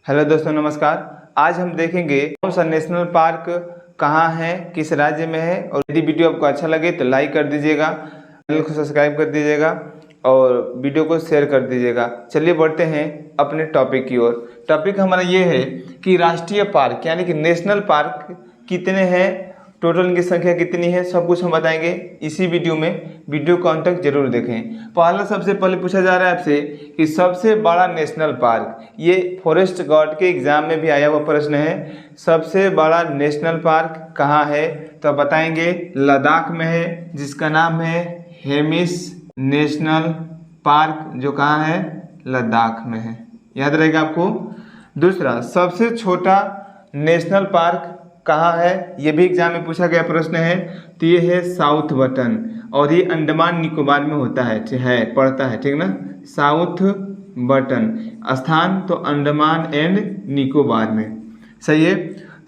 Hello दोस्तों, नमस्कार। आज हम देखेंगे कौन सा नेशनल पार्क कहाँ है, किस राज्य में है। और यदि वीडियो आपको अच्छा लगे तो लाइक कर दीजिएगा, चैनल को सब्सक्राइब कर दीजिएगा और वीडियो को शेयर कर दीजिएगा। चलिए बढ़ते हैं अपने टॉपिक की ओर। टॉपिक हमारा ये है कि राष्ट्रीय पार्क यानी कि नेशनल पार्क कितने हैं, टोटल इनकी संख्या कितनी है, सब कुछ हम बताएंगे इसी वीडियो में। वीडियो को अंत तक जरूर देखें। सबसे पहले पूछा जा रहा है आपसे कि सबसे बड़ा नेशनल पार्क, ये फॉरेस्ट गार्ड के एग्जाम में भी आया हुआ प्रश्न है। सबसे बड़ा नेशनल पार्क कहाँ है, तो बताएंगे लद्दाख में है, जिसका नाम है हेमिस नेशनल पार्क, जो कहाँ है, लद्दाख में है। याद रहेगा आपको। दूसरा, सबसे छोटा नेशनल पार्क कहाँ है, ये भी एग्जाम में पूछा गया प्रश्न है। तो ये है साउथ बटन, और ये अंडमान निकोबार में होता है पड़ता है, ठीक ना। साउथ बटन स्थान तो अंडमान एंड निकोबार में, सही है।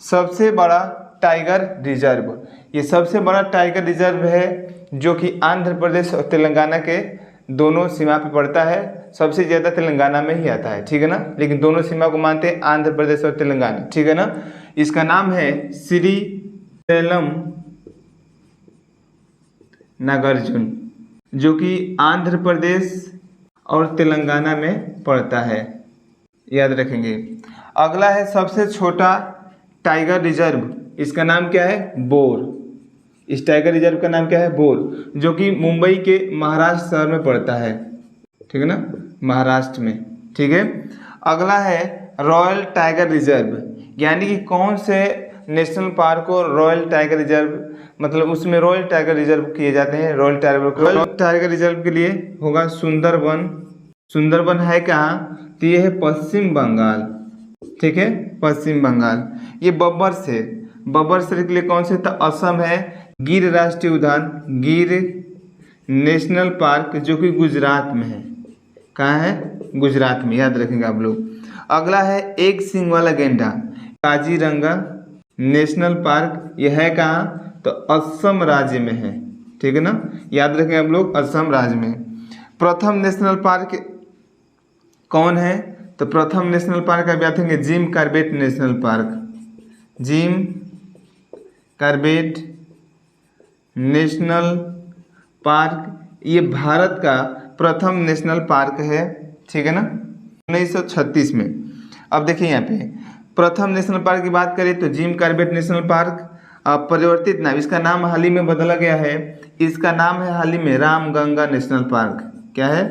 सबसे बड़ा टाइगर रिजर्व, ये सबसे बड़ा टाइगर रिजर्व है जो कि आंध्र प्रदेश और तेलंगाना के दोनों सीमा पे पड़ता है। सबसे ज़्यादा तेलंगाना में ही आता है, ठीक है ना, लेकिन दोनों सीमा को मानते हैं आंध्र प्रदेश और तेलंगाना, ठीक है ना। इसका नाम है श्री सेलम नागार्जुन, जो कि आंध्र प्रदेश और तेलंगाना में पड़ता है, याद रखेंगे। अगला है सबसे छोटा टाइगर रिजर्व, इसका नाम क्या है, बोर। इस टाइगर रिजर्व का नाम क्या है, बोर, जो कि मुंबई के महाराष्ट्र शहर में पड़ता है, ठीक है ना, महाराष्ट्र में, ठीक है। अगला है रॉयल टाइगर रिजर्व, यानी कि कौन से नेशनल पार्क को रॉयल टाइगर रिजर्व, मतलब उसमें रॉयल टाइगर रिजर्व किए जाते हैं। रॉयल टाइगर रिजर्व के लिए होगा सुंदरबन। सुंदरबन है कहाँ, तो ये है पश्चिम बंगाल, ठीक है, पश्चिम बंगाल। ये बब्बर शेर के लिए कौन से, तो असम है। गिर राष्ट्रीय उद्यान, गिर नेशनल पार्क, जो कि गुजरात में है। कहाँ है, गुजरात में, याद रखेंगे आप लोग। अगला है एक सींग वाला गेंडा, काजीरंगा नेशनल पार्क, यह है कहाँ, तो असम राज्य में है, ठीक है ना, याद रखें आप लोग, असम राज्य में। प्रथम नेशनल पार्क कौन है, तो प्रथम नेशनल पार्क आप याद रखेंगे Jim Corbett national park. Jim Corbett national park ये भारत का प्रथम नेशनल पार्क है, ठीक है ना, 1936 में। अब देखिए यहाँ पे प्रथम नेशनल पार्क की बात करें तो जिम कॉर्बेट नेशनल पार्क परिवर्तित नाम, इसका नाम हाल ही में बदला गया है। इसका नाम है हाल ही में रामगंगा नेशनल पार्क। क्या है,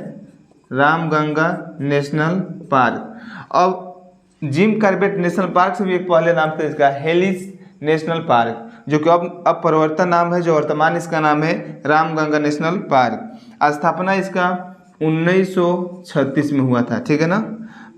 रामगंगा नेशनल पार्क। अब जिम कॉर्बेट नेशनल पार्क से भी एक पहले नाम था इसका हेलिस नेशनल पार्क, जो कि अब परिवर्तन नाम है, जो वर्तमान इसका नाम है रामगंगा नेशनल पार्क। स्थापना इसका 1936 में हुआ था, ठीक है ना।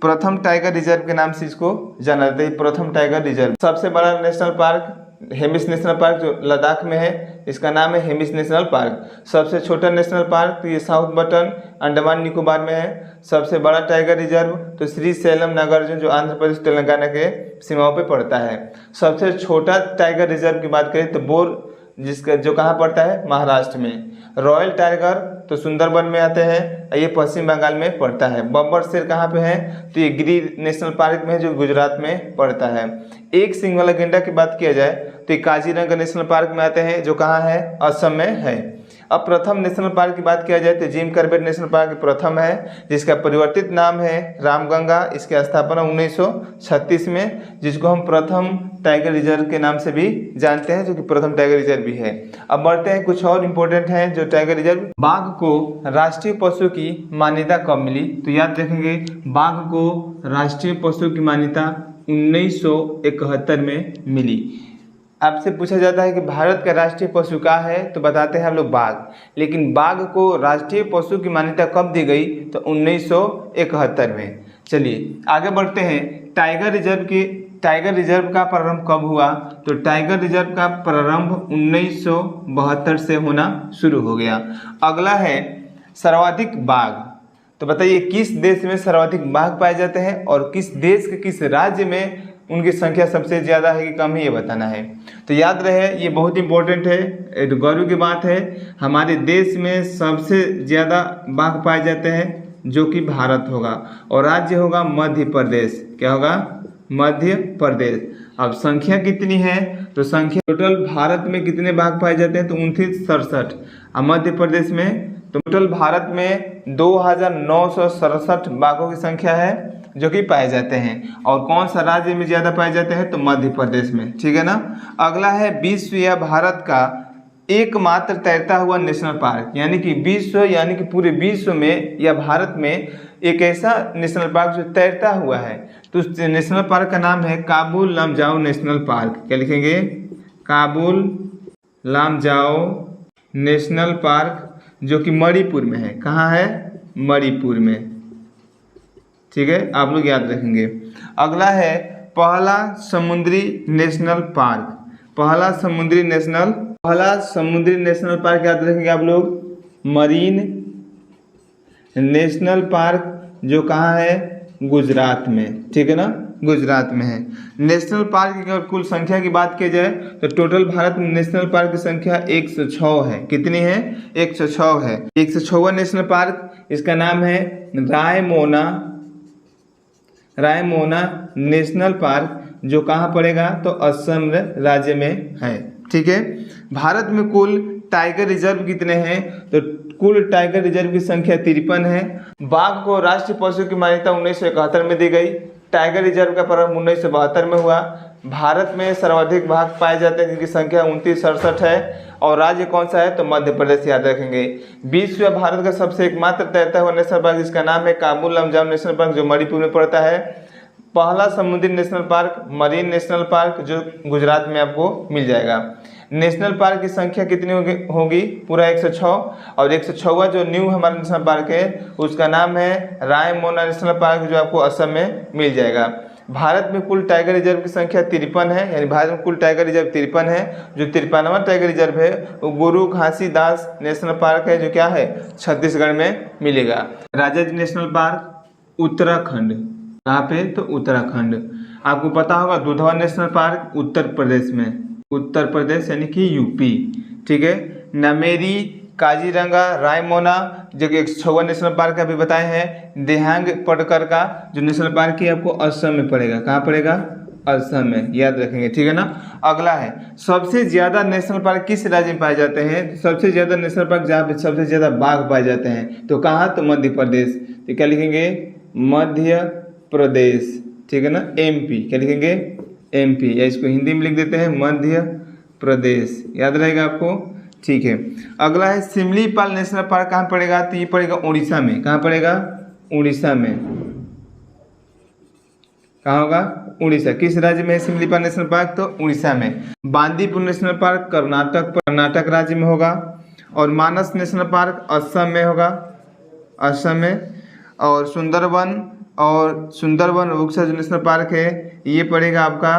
प्रथम टाइगर रिजर्व के नाम से इसको जाना जाता है, प्रथम टाइगर रिजर्व। सबसे बड़ा national park Hemis national park, जो लद्दाख में है, इसका नाम है हेमिस नेशनल पार्क। सबसे छोटा नेशनल पार्क तो ये साउथ बटन अंडमान निकोबार में है। सबसे बड़ा टाइगर रिजर्व तो श्री सेलम नागार्जुन, जो आंध्र प्रदेश तेलंगाना के सीमाओं पे पड़ता है। सबसे छोटा टाइगर रिजर्व की बात करें तो बोर, जिसका जो कहाँ पड़ता है, महाराष्ट्र में। रॉयल टाइगर तो सुंदरबन में आते हैं, ये पश्चिम बंगाल में पड़ता है। बब्बर शेर कहाँ पे है, तो ये गिर नेशनल पार्क में है, जो गुजरात में पड़ता है। एक सींग वाला गेंडा की बात किया जाए तो ये काजीरंगा नेशनल पार्क में आते हैं, जो कहाँ है, असम में है। अब प्रथम नेशनल पार्क की बात किया जाए तो जिम कॉर्बेट नेशनल पार्क प्रथम है, जिसका परिवर्तित नाम है रामगंगा। इसकी स्थापना 1936 में, जिसको हम प्रथम टाइगर रिजर्व के नाम से भी जानते हैं, जो कि प्रथम टाइगर रिजर्व भी है। अब बढ़ते हैं, कुछ और इम्पोर्टेंट हैं जो टाइगर रिजर्व। बाघ को राष्ट्रीय पशु की मान्यता कब मिली, तो याद रखेंगे बाघ को राष्ट्रीय पशु की मान्यता 1971 में मिली। आपसे पूछा जाता है कि भारत का राष्ट्रीय पशु क्या है, तो बताते हैं हम लोग बाघ। लेकिन बाघ को राष्ट्रीय पशु की मान्यता कब दी गई, तो 1971 में। चलिए आगे बढ़ते हैं। टाइगर रिजर्व का प्रारंभ कब हुआ, तो टाइगर रिजर्व का प्रारंभ 1972 से होना शुरू हो गया। अगला है सर्वाधिक बाघ, तो बताइए किस देश में सर्वाधिक बाघ पाए जाते हैं और किस देश के किस राज्य में उनकी संख्या सबसे ज़्यादा है कि कम है, ये बताना है। तो याद रहे, ये बहुत इंपॉर्टेंट है, ये तो गौरव की बात है। हमारे देश में सबसे ज़्यादा बाघ पाए जाते हैं, जो कि भारत होगा, और राज्य होगा मध्य प्रदेश। क्या होगा, मध्य प्रदेश। अब संख्या कितनी है, तो संख्या टोटल भारत में कितने बाघ पाए जाते हैं, तो 2967। और मध्य प्रदेश में टोटल भारत में 2967 बाघों की संख्या है जो कि पाए जाते हैं। और कौन सा राज्य में ज़्यादा पाए जाते हैं, तो मध्य प्रदेश में। ठीक है ना। अगला है विश्व या भारत का एकमात्र तैरता हुआ नेशनल पार्क, यानी कि विश्व यानी कि पूरे विश्व में या भारत में एक ऐसा नेशनल पार्क जो तैरता हुआ है, तो उस नेशनल पार्क का नाम है काबुल लामजाओ नेशनल पार्क। क्या लिखेंगे, काबुल लामजाओ नेशनल पार्क, जो कि मणिपुर में है। कहाँ है, मणिपुर में। ठीक है, आप लोग याद रखेंगे। अगला है पहला समुद्री नेशनल पार्क। पहला समुद्री नेशनल पार्क याद रखेंगे आप लोग, मरीन नेशनल पार्क, जो कहाँ है, गुजरात में। ठीक है ना, गुजरात में है। नेशनल पार्क की अगर कुल संख्या की बात की जाए तो टोटल भारत में नेशनल पार्क की संख्या 106 है। कितनी है, 106 है। 106वां नेशनल पार्क, इसका नाम है रायमोना नेशनल पार्क, जो कहाँ पड़ेगा, तो असम राज्य में है। ठीक है। भारत में कुल टाइगर रिजर्व कितने हैं, तो कुल टाइगर रिजर्व की संख्या 53 है। बाघ को राष्ट्रीय पशु की मान्यता 1971 में दी गई। टाइगर रिजर्व का प्रारंभ 1972 में हुआ। भारत में सर्वाधिक बाघ पाए जाते हैं जिनकी संख्या 2967 है। और राज्य कौन सा है, तो मध्य प्रदेश याद रखेंगे। विश्व या भारत का सबसे एकमात्र तैरता हुआ नेशनल पार्क, जिसका नाम है काबुल लामजाओ नेशनल पार्क, जो मणिपुर में पड़ता है। पहला समुद्री national park marine national park, जो गुजरात में आपको मिल जाएगा। नेशनल पार्क की संख्या कितनी होगी, पूरा 106। और 106वां जो न्यू हमारा नेशनल पार्क है उसका नाम है रायमोना नेशनल पार्क, जो आपको असम में मिल जाएगा। भारत में कुल टाइगर रिजर्व की संख्या 53 है, यानी भारत में कुल टाइगर रिजर्व 53 है। जो 53वां टाइगर रिजर्व है वो गुरु घासीदास नेशनल पार्क है, जो क्या है, छत्तीसगढ़ में मिलेगा। राजाजी नेशनल पार्क उत्तराखंड, कहाँ पे, तो उत्तराखंड। आपको पता होगा दुधवा नेशनल पार्क उत्तर प्रदेश में, उत्तर प्रदेश यानी कि यूपी। ठीक है। नामेरी, काजीरंगा, रायमोना, जो कि 106वां नेशनल पार्क अभी बताए हैं। देहांग पटकर का जो नेशनल पार्क है आपको असम में पड़ेगा। कहाँ पड़ेगा, असम में, याद रखेंगे। ठीक है ना। अगला है सबसे ज्यादा नेशनल पार्क किस राज्य में पाए जाते हैं, सबसे ज्यादा नेशनल पार्क जहाँ पे सबसे ज्यादा बाघ पाए जाते हैं, तो कहाँ, तो मध्य प्रदेश। तो क्या लिखेंगे, मध्य प्रदेश। ठीक है ना, एमपी। क्या लिखेंगे, एमपी, या इसको हिंदी में लिख देते हैं मध्य प्रदेश, याद रहेगा आपको। ठीक है। अगला है सिमलीपाल नेशनल पार्क, कहाँ पड़ेगा, तो ये पड़ेगा उड़ीसा में। कहाँ पड़ेगा, उड़ीसा में। कहाँ होगा, उड़ीसा। किस राज्य में है सिमलीपाल नेशनल पार्क, तो उड़ीसा में। बांदीपुर नेशनल पार्क कर्नाटक राज्य में होगा। और मानस नेशनल पार्क असम में होगा, असम में। और सुंदरवन वृक्ष जो नेशनल पार्क है ये पड़ेगा आपका,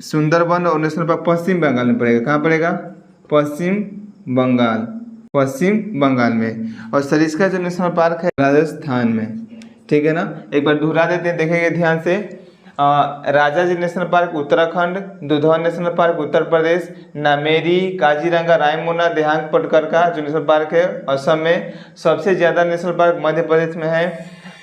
सुंदरवन और नेशनल पार्क पश्चिम बंगाल में पड़ेगा। कहाँ पड़ेगा, पश्चिम बंगाल में। और सरिस्का जो नेशनल पार्क है राजस्थान में। ठीक है ना, एक बार दोहरा देते हैं, देखेंगे ध्यान से। Rajaji national park Uttarakhand, Dudhwa national park Uttar Pradesh, Nameri, Kaziranga, Raimona, Dehing Patkai जो नेशनल पार्क है असम में। सबसे ज़्यादा नेशनल पार्क मध्य प्रदेश में है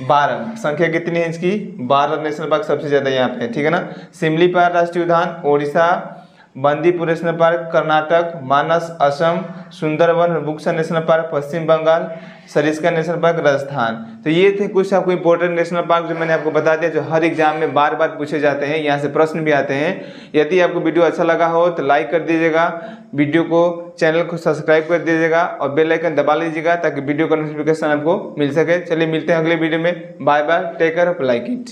12। संख्या कितनी है इसकी, 12 नेशनल पार्क सबसे ज़्यादा यहाँ पे। ठीक है ना। सिमलीपाल राष्ट्रीय उद्यान ओडिशा, बंदीपुर नेशनल पार्क कर्नाटक, मानस असम, सुंदरवन बुक्सा नेशनल पार्क पश्चिम बंगाल, सरिस्का नेशनल पार्क राजस्थान। तो ये थे कुछ आपको इंपॉर्टेंट नेशनल पार्क जो मैंने आपको बता दिया, जो हर एग्जाम में बार बार पूछे जाते हैं, यहाँ से प्रश्न भी आते हैं। यदि आपको वीडियो अच्छा लगा हो तो लाइक कर दीजिएगा, वीडियो को चैनल को सब्सक्राइब कर दीजिएगा और बेल आइकन दबा लीजिएगा ताकि वीडियो का नोटिफिकेशन आपको मिल सके। चलिए मिलते हैं अगले वीडियो में। Bye bye, take care, like it.